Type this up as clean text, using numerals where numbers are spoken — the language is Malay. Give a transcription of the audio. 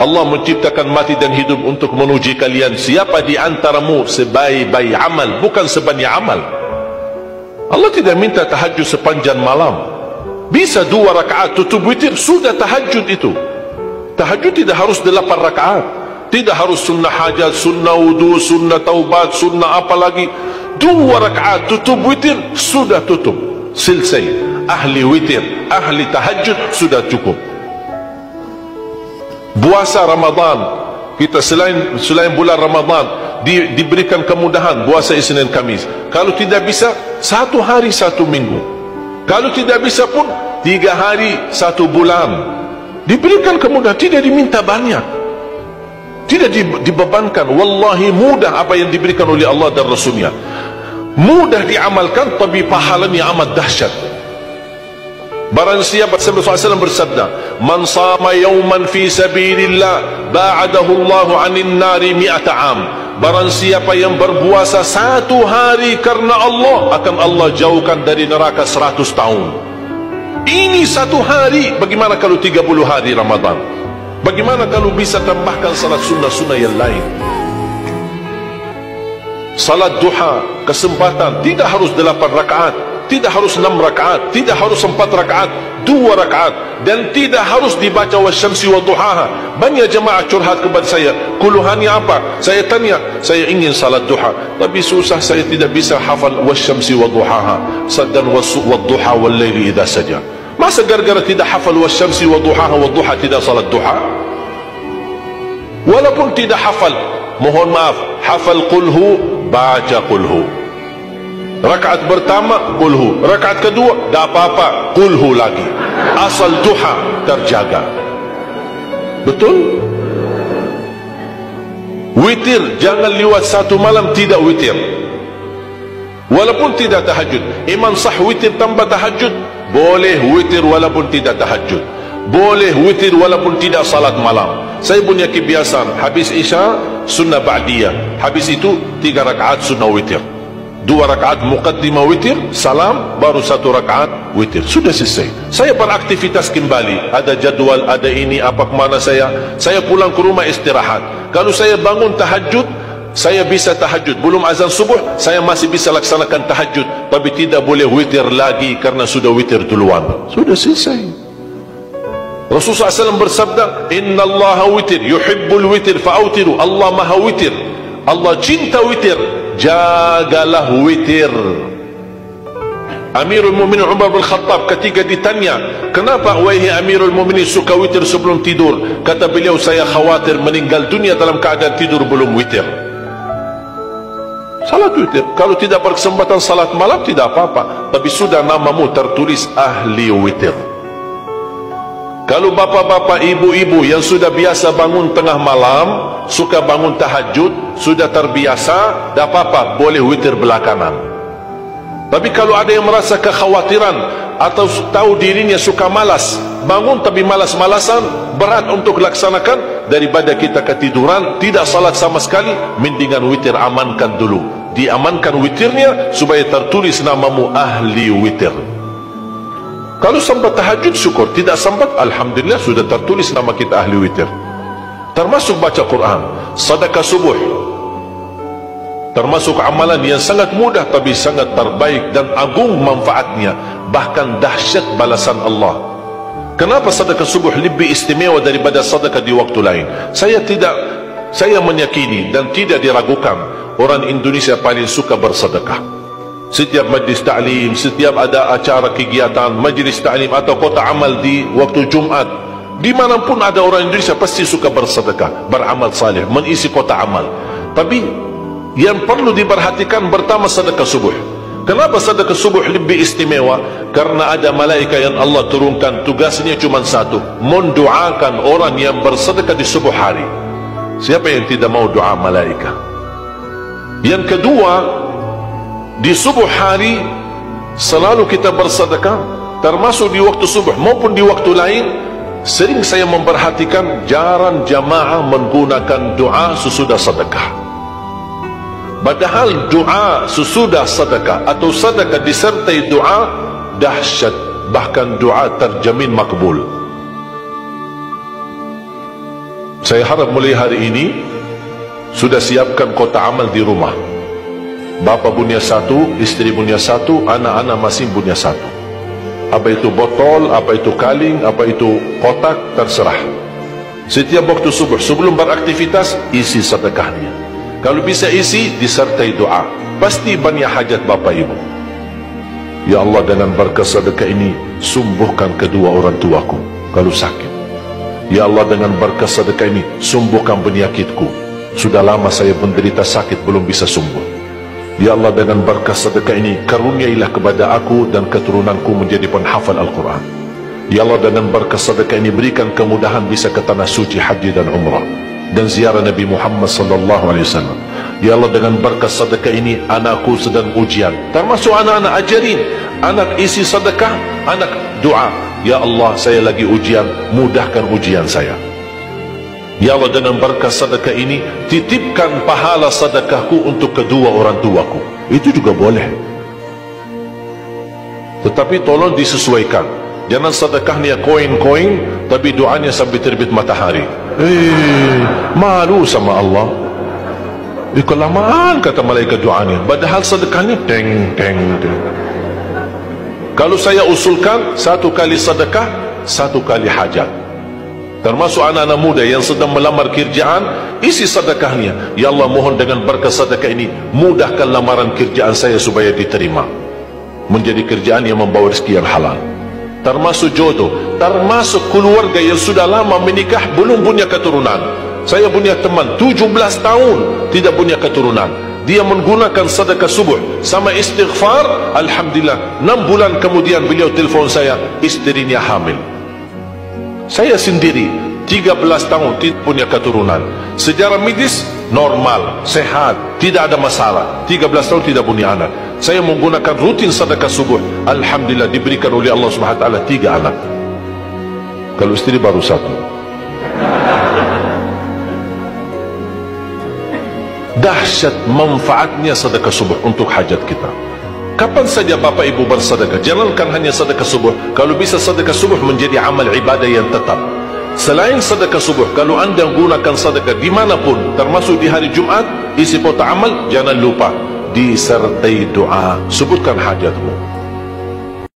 Allah menciptakan mati dan hidup untuk menuji kalian siapa di antaramu sebaik-baik amal, bukan sebanyak amal. Allah tidak minta tahajud sepanjang malam. Bisa 2 rakaat tutup witir, sudah tahajud itu. Tahajud tidak harus 8 rakaat, tidak harus sunnah hajat, sunnah wudu, sunnah taubat, sunnah apa lagi. 2 rakaat tutup witir, sudah tutup, selesai. Ahli witir, ahli tahajud sudah cukup. Puasa Ramadan, kita selain bulan Ramadan diberikan kemudahan puasa Isnin Kamis. Kalau tidak bisa 1 hari 1 minggu, kalau tidak bisa pun 3 hari 1 bulan. Diberikan kemudahan, tidak diminta banyak, tidak dibebankan. Wallahi mudah apa yang diberikan oleh Allah dan Rasulnya, mudah diamalkan, tapi pahalanya amat dahsyat. Barang siapa, Rasulullah SAW bersabda, man sama yawman fi sabilillah ba'adahu Allahu 'anil nari 100 am. Barang siapa yang berpuasa 1 hari karena Allah, akan Allah jauhkan dari neraka 100 tahun. Ini 1 hari. Bagaimana kalau 30 hari Ramadan? Bagaimana kalau bisa tambahkan salat sunnah-sunnah yang lain? Salat duha, kesempatan, tidak harus 8 rakaat, tidak harus 6 rakaat, tidak harus 4 rakaat, 2 rakaat, dan tidak harus dibaca wasyamsi wa duhaha. Banyak jemaah curhat kepada saya, keluhannya apa? Saya tanya, saya ingin salat duha, tapi susah, saya tidak bisa hafal wasyamsi wa duhaha dan wadduha wal laili idza saja. Masa gara-gara tidak hafal wasyamsi wa duhaha wa duha tidak salat duha? Walaupun tidak hafal, mohon maaf, hafal qulhu, baca qulhu. Rakaat pertama qulhu, rakaat kedua tak apa-apa, qulhu lagi. Asal duha terjaga. Betul? Witir, jangan lewat 1 malam tidak witir. Walaupun tidak tahajud. Iman sah witir tambah tahajud, boleh witir walaupun tidak tahajud, boleh witir walaupun tidak salat malam. Saya punya kebiasaan, habis isya sunnah ba'diyah, habis itu 3 rakaat sunnah witir, 2 rakaat muqaddimah witir, salam, baru 1 rakaat witir, sudah selesai. Saya beraktivitas kembali, ada jadwal, ada ini, apa kemana saya pulang ke rumah istirahat. Kalau saya bangun tahajud, saya bisa tahajud, belum azan subuh saya masih bisa laksanakan tahajud, tapi tidak boleh witir lagi karena sudah witir duluan, sudah selesai. Rasulullah SAW bersabda, inna allaha witir yuhibbul witir fa'autiru. Allah maha witir, Allah cinta witir, jagalah witir. Amirul Mu'minin Umar bin Khattab ketika ditanya, kenapa wahai Amirul Mu'minin suka witir sebelum tidur? Kata beliau, saya khawatir meninggal dunia dalam keadaan tidur belum witir. Salat witir, kalau tidak berkesempatan salat malam tidak apa-apa, tapi sudah namamu tertulis ahli witir. Kalau bapak-bapak, ibu-ibu yang sudah biasa bangun tengah malam, suka bangun tahajud, sudah terbiasa, tak apa-apa, boleh witir belakangan. Tapi kalau ada yang merasa kekhawatiran atau tahu dirinya suka malas, bangun tapi malas-malasan, berat untuk laksanakan, daripada kita ketiduran tidak salat sama sekali, mendingan witir amankan dulu. Diamankan witirnya supaya tertulis namamu ahli witir. Kalau sempat tahajud syukur, tidak sempat alhamdulillah sudah tertulis nama kita ahli witir. Termasuk baca Quran, sedekah subuh, termasuk amalan yang sangat mudah tapi sangat terbaik dan agung manfaatnya, bahkan dahsyat balasan Allah. Kenapa sedekah subuh lebih istimewa daripada sedekah di waktu lain? Saya meyakini dan tidak diragukan, orang Indonesia paling suka bersedekah. Setiap majlis ta'lim, setiap ada acara kegiatan, majlis ta'lim atau kota amal di waktu Jumat, dimanapun ada orang Indonesia pasti suka bersedekah, beramal saleh, mengisi kota amal. Tapi yang perlu diperhatikan pertama sedekah subuh. Kenapa sedekah subuh lebih istimewa? Karena ada malaikat yang Allah turunkan, tugasnya cuma satu, mendoakan orang yang bersedekah di subuh hari. Siapa yang tidak mau doa malaikat? Yang kedua, di subuh hari selalu kita bersedekah, termasuk di waktu subuh maupun di waktu lain. Sering saya memperhatikan jarang jamaah menggunakan doa sesudah sedekah. Padahal doa sesudah sedekah atau sedekah disertai doa dahsyat, bahkan doa terjamin makbul. Saya harap mulai hari ini sudah siapkan kotak amal di rumah. Bapa punya satu, istri punya satu, anak-anak masing punya satu. Apa itu botol, apa itu kaling, apa itu kotak, terserah. Setiap waktu subuh sebelum beraktivitas, isi sedekahnya. Kalau bisa isi, disertai doa. Pasti banyak hajat bapa ibu. Ya Allah, dengan berkat sedekah ini sembuhkan kedua orang tuaku kalau sakit. Ya Allah, dengan berkat sedekah ini sembuhkan penyakitku. Sudah lama saya menderita sakit belum bisa sembuh. Ya Allah, dengan berkat sedekah ini karuniailah kepada aku dan keturunanku menjadi penghafal Al-Quran. Ya Allah, dengan berkat sedekah ini berikan kemudahan bisa ke tanah suci haji dan umrah dan ziarah Nabi Muhammad sallallahu alaihi wasallam. Ya Allah, dengan berkat sedekah ini anakku sedang ujian, termasuk anak-anak ajarin, anak isi sedekah, anak doa. Ya Allah, saya lagi ujian, mudahkan ujian saya. Ya Allah, dengan berkat sedekah ini titipkan pahala sedekahku untuk kedua orang tuaku. Itu juga boleh. Tetapi tolong disesuaikan. Jangan sedekahnya koin-koin tapi doanya sampai terbit matahari. Malu sama Allah. Kelamaan kata malaikat doanya. Padahal sedekahnya teng teng teng. Kalau saya usulkan, satu kali sedekah, satu kali hajat. Termasuk anak-anak muda yang sedang melamar kerjaan, isi sedekahnya. Ya Allah, mohon dengan berkat sedekah ini mudahkan lamaran kerjaan saya supaya diterima, menjadi kerjaan yang membawa rezeki yang halal. Termasuk jodoh, termasuk keluarga yang sudah lama menikah belum punya keturunan. Saya punya teman 17 tahun tidak punya keturunan. Dia menggunakan sedekah subuh sama istighfar. Alhamdulillah, 6 bulan kemudian beliau telefon saya, istrinya hamil. Saya sendiri 13 tahun tidak punya keturunan. Secara medis normal, sehat, tidak ada masalah. 13 tahun tidak punya anak. Saya menggunakan rutin sedekah subuh. Alhamdulillah diberikan oleh Allah Subhanahu wa taala 3 anak. Kalau istri baru 1. Dahsyat manfaatnya sedekah subuh untuk hajat kita. Kapan saja Bapak Ibu bersedekah, jangankan hanya sedekah subuh. Kalau bisa sedekah subuh menjadi amal ibadah yang tetap. Selain sedekah subuh, kalau anda gunakan sedekah dimanapun, termasuk di hari Jumat, isi kotak amal, jangan lupa disertai doa. Sebutkan hajatmu.